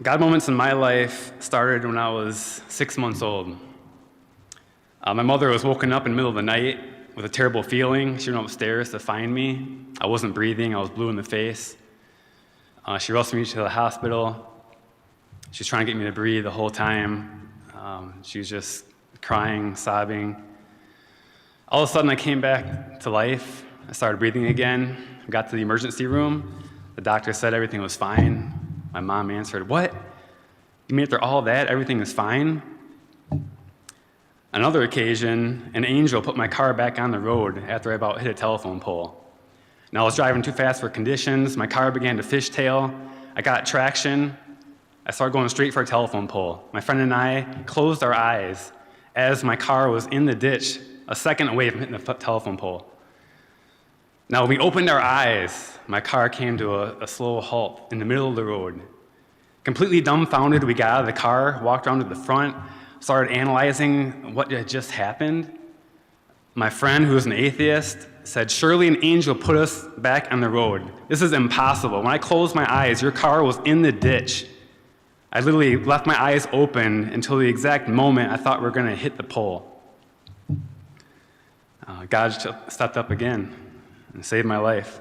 God moments in my life started when I was 6 months old. My mother was woken up in the middle of the night with a terrible feeling. She went upstairs to find me. I wasn't breathing. I was blue in the face. She rushed me to the hospital. She was trying to get me to breathe the whole time. She was just crying, sobbing. All of a sudden, I came back to life. I started breathing again. I got to the emergency room. The doctor said everything was fine. My mom answered, "What? You mean after all that, everything is fine?" Another occasion, an angel put my car back on the road after I about hit a telephone pole. Now, I was driving too fast for conditions. My car began to fishtail. I got traction. I started going straight for a telephone pole. My friend and I closed our eyes as my car was in the ditch, a second away from hitting the telephone pole. Now, when we opened our eyes, my car came to a slow halt in the middle of the road. Completely dumbfounded, we got out of the car, walked around to the front, started analyzing what had just happened. My friend, who was an atheist, said, "Surely an angel put us back on the road. This is impossible. When I closed my eyes, your car was in the ditch." I literally left my eyes open until the exact moment I thought we were going to hit the pole. God stepped up again and saved my life.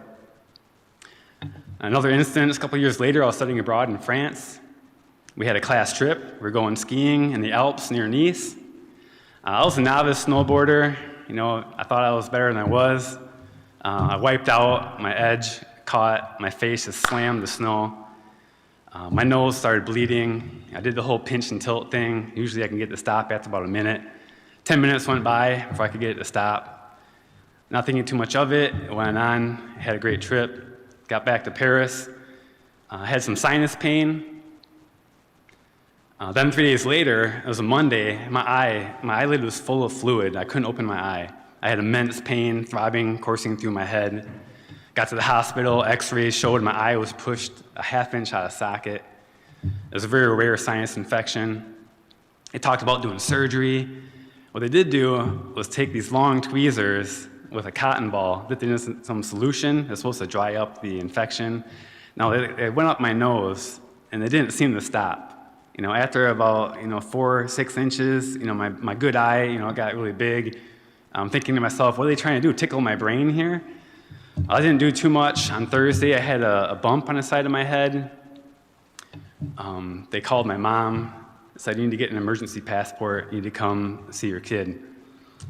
Another instance, a couple years later, I was studying abroad in France. We had a class trip. We were going skiing in the Alps near Nice. I was a novice snowboarder. I thought I was better than I was. I wiped out, my edge caught, my face just slammed the snow. My nose started bleeding. I did the whole pinch and tilt thing. Usually I can get to stop after about a minute. 10 minutes went by before I could get it to stop. Not thinking too much of it, went on, had a great trip, got back to Paris, had some sinus pain. Then 3 days later, it was a Monday, my eyelid was full of fluid. I couldn't open my eye. I had immense pain, throbbing, coursing through my head. Got to the hospital, x-rays showed my eye was pushed a half-inch out of socket. It was a very rare sinus infection. They talked about doing surgery. What they did do was take these long tweezers with a cotton ball, dipped it in some solution that's supposed to dry up the infection. Now, they went up my nose, and they didn't seem to stop. After about 4-6 inches, my good eye, got really big. I'm thinking to myself, what are they trying to do? Tickle my brain here? I didn't do too much. On Thursday, I had a bump on the side of my head. They called my mom, said, "You need to get an emergency passport. You need to come see your kid."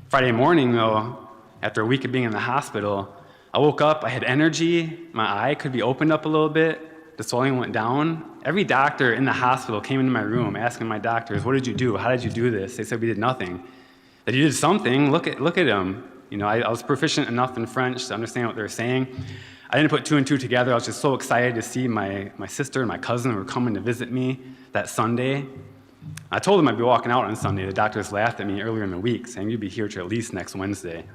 Friday morning, though, after a week of being in the hospital, I woke up, I had energy, my eye could be opened up a little bit, the swelling went down. Every doctor in the hospital came into my room asking my doctors, "What did you do? How did you do this?" They said, "We did nothing." That you did something, look at him. I was proficient enough in French to understand what they were saying. I didn't put two and two together. I was just so excited to see my sister and my cousin were coming to visit me that Sunday. I told them I'd be walking out on Sunday. The doctors laughed at me earlier in the week, saying, "You'd be here till at least next Wednesday."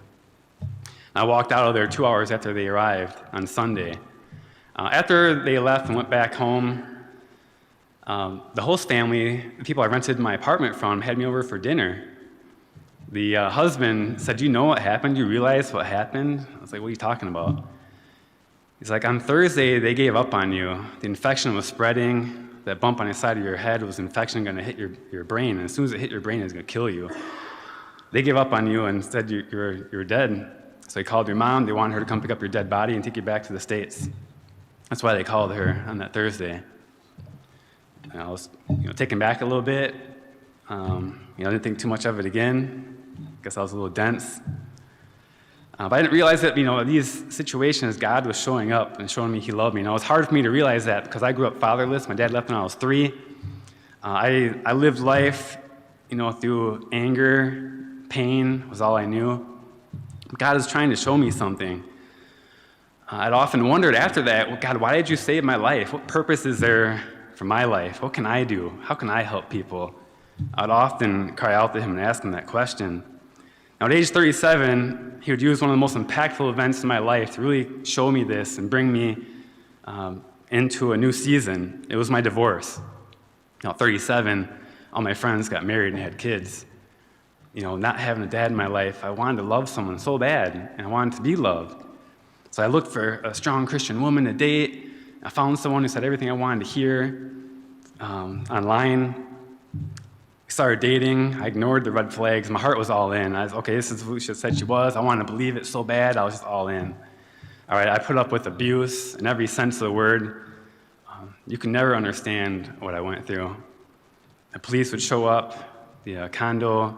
I walked out of there 2 hours after they arrived on Sunday. After they left and went back home, the host family, the people I rented my apartment from, had me over for dinner. The husband said, "Do you know what happened? Do you realize what happened?" I was like, "What are you talking about?" He's like, "On Thursday, they gave up on you. The infection was spreading. That bump on the side of your head was infection going to hit your brain. And as soon as it hit your brain, it's going to kill you. They gave up on you and said you're dead. So they called your mom. They wanted her to come pick up your dead body and take you back to the States." That's why they called her on that Thursday. And I was taken back a little bit. I didn't think too much of it again. Guess I was a little dense. But I didn't realize that, these situations, God was showing up and showing me He loved me. And it was hard for me to realize that because I grew up fatherless. My dad left when I was 3. I lived life, through anger, pain was all I knew. God is trying to show me something. I'd often wondered after that, "Well, God, why did you save my life? What purpose is there for my life? What can I do? How can I help people?" I'd often cry out to Him and ask Him that question. Now, at age 37, He would use one of the most impactful events in my life to really show me this and bring me into a new season. It was my divorce. Now, at 37, all my friends got married and had kids. Not having a dad in my life, I wanted to love someone so bad, and I wanted to be loved. So I looked for a strong Christian woman to date. I found someone who said everything I wanted to hear. online. We started dating. I ignored the red flags. My heart was all in. I was, okay, this is who she said she was. I wanted to believe it so bad. I was just all in. All right, I put up with abuse in every sense of the word. You can never understand what I went through. The police would show up, the condo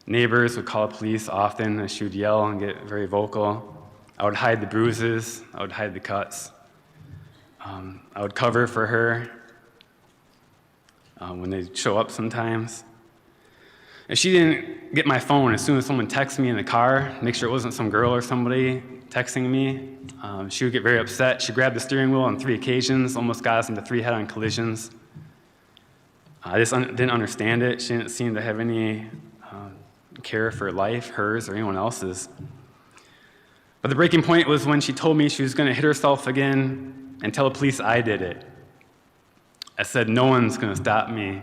neighbors would call the police often, and she would yell and get very vocal. I would hide the bruises. I would hide the cuts. I would cover for her when they'd show up sometimes. If she didn't get my phone, as soon as someone texted me in the car, make sure it wasn't some girl or somebody texting me, she would get very upset. She grabbed the steering wheel on 3 occasions, almost got us into 3 head-on collisions. I just didn't understand it. She didn't seem to have any care for life, hers or anyone else's. But the breaking point was when she told me she was going to hit herself again and tell the police I did it. I said, no one's going to stop me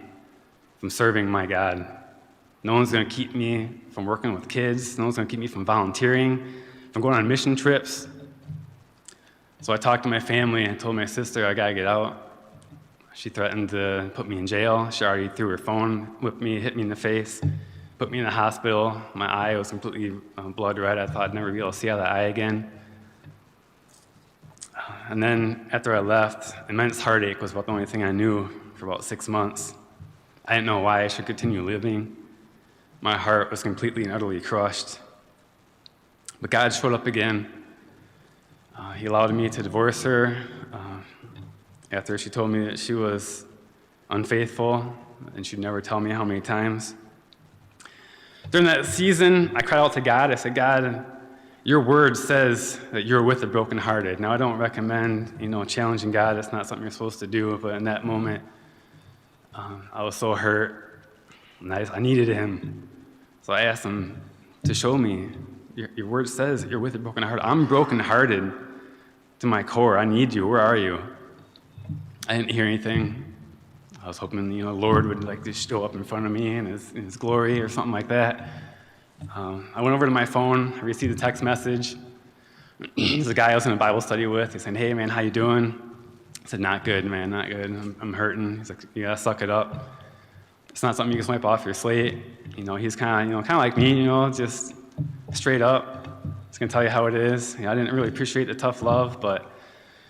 from serving my God. No one's going to keep me from working with kids. No one's going to keep me from volunteering, from going on mission trips. So I talked to my family and told my sister I got to get out. She threatened to put me in jail. She already threw her phone, whipped me, hit me in the face, put me in the hospital. My eye was completely blood red. I thought I'd never be able to see out of the eye again. And then after I left, immense heartache was about the only thing I knew for about 6 months. I didn't know why I should continue living. My heart was completely and utterly crushed. But God showed up again. He allowed me to divorce her after she told me that she was unfaithful and she'd never tell me how many times. During that season, I cried out to God. I said, God, your word says that you're with the brokenhearted. Now, I don't recommend, challenging God. That's not something you're supposed to do. But in that moment, I was so hurt, and I needed him. So I asked him to show me. Your word says that you're with the brokenhearted. I'm brokenhearted to my core. I need you. Where are you? I didn't hear anything. I was hoping, the Lord would just show up in front of me in his glory or something like that. I went over to my phone. I received a text message. There's a guy I was in a Bible study with. He said, hey, man, how you doing? I said, not good, man, not good. I'm hurting. He's like, you gotta suck it up. It's not something you can swipe off your slate. He's kind of like me, just straight up. He's gonna tell you how it is. I didn't really appreciate the tough love, but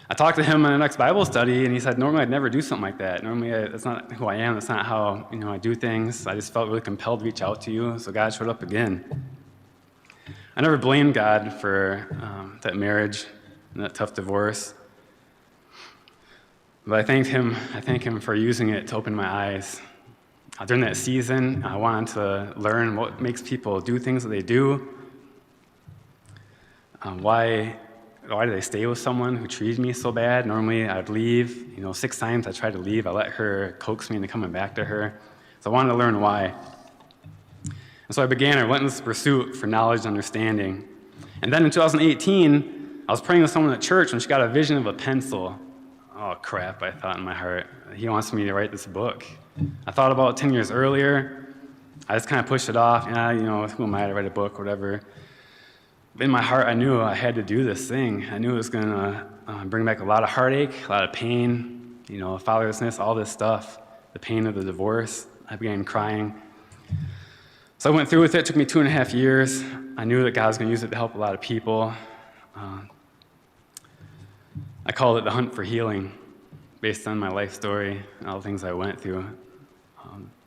I talked to him in the next Bible study, and he said, normally I'd never do something like that. Normally, that's not who I am. That's not how, I do things. I just felt really compelled to reach out to you, so God showed up again. I never blamed God for that marriage and that tough divorce. But I thank him for using it to open my eyes. During that season, I wanted to learn what makes people do things that they do. Why do they stay with someone who treated me so bad? Normally, I'd leave. 6 times I tried to leave. I let her coax me into coming back to her. So I wanted to learn why. And so I began a relentless pursuit for knowledge and understanding. And then in 2018, I was praying with someone at church, and she got a vision of a pencil. Oh, crap, I thought in my heart. He wants me to write this book. I thought about it 10 years earlier. I just kind of pushed it off. Who am I to write a book, whatever. But in my heart, I knew I had to do this thing. I knew it was going to bring back a lot of heartache, a lot of pain, fatherlessness, all this stuff, the pain of the divorce. I began crying. So I went through with it. It took me 2.5 years. I knew that God was going to use it to help a lot of people. I called it The Hunt for Healing, based on my life story and all the things I went through.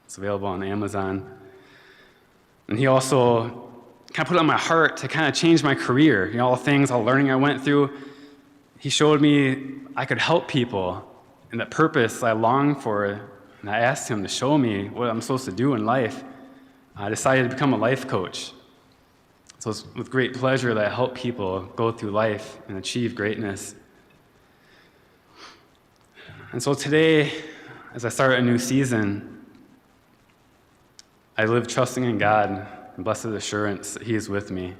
It's available on Amazon. And he also kind of put it on my heart to kind of change my career. All the things, all the learning I went through. He showed me I could help people and that purpose I longed for. And I asked him to show me what I'm supposed to do in life. I decided to become a life coach. So it's with great pleasure that I help people go through life and achieve greatness. And so today, as I start a new season, I live trusting in God and blessed assurance that he is with me.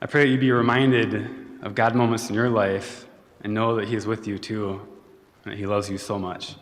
I pray that you be reminded of God moments in your life and know that he is with you too, and that he loves you so much.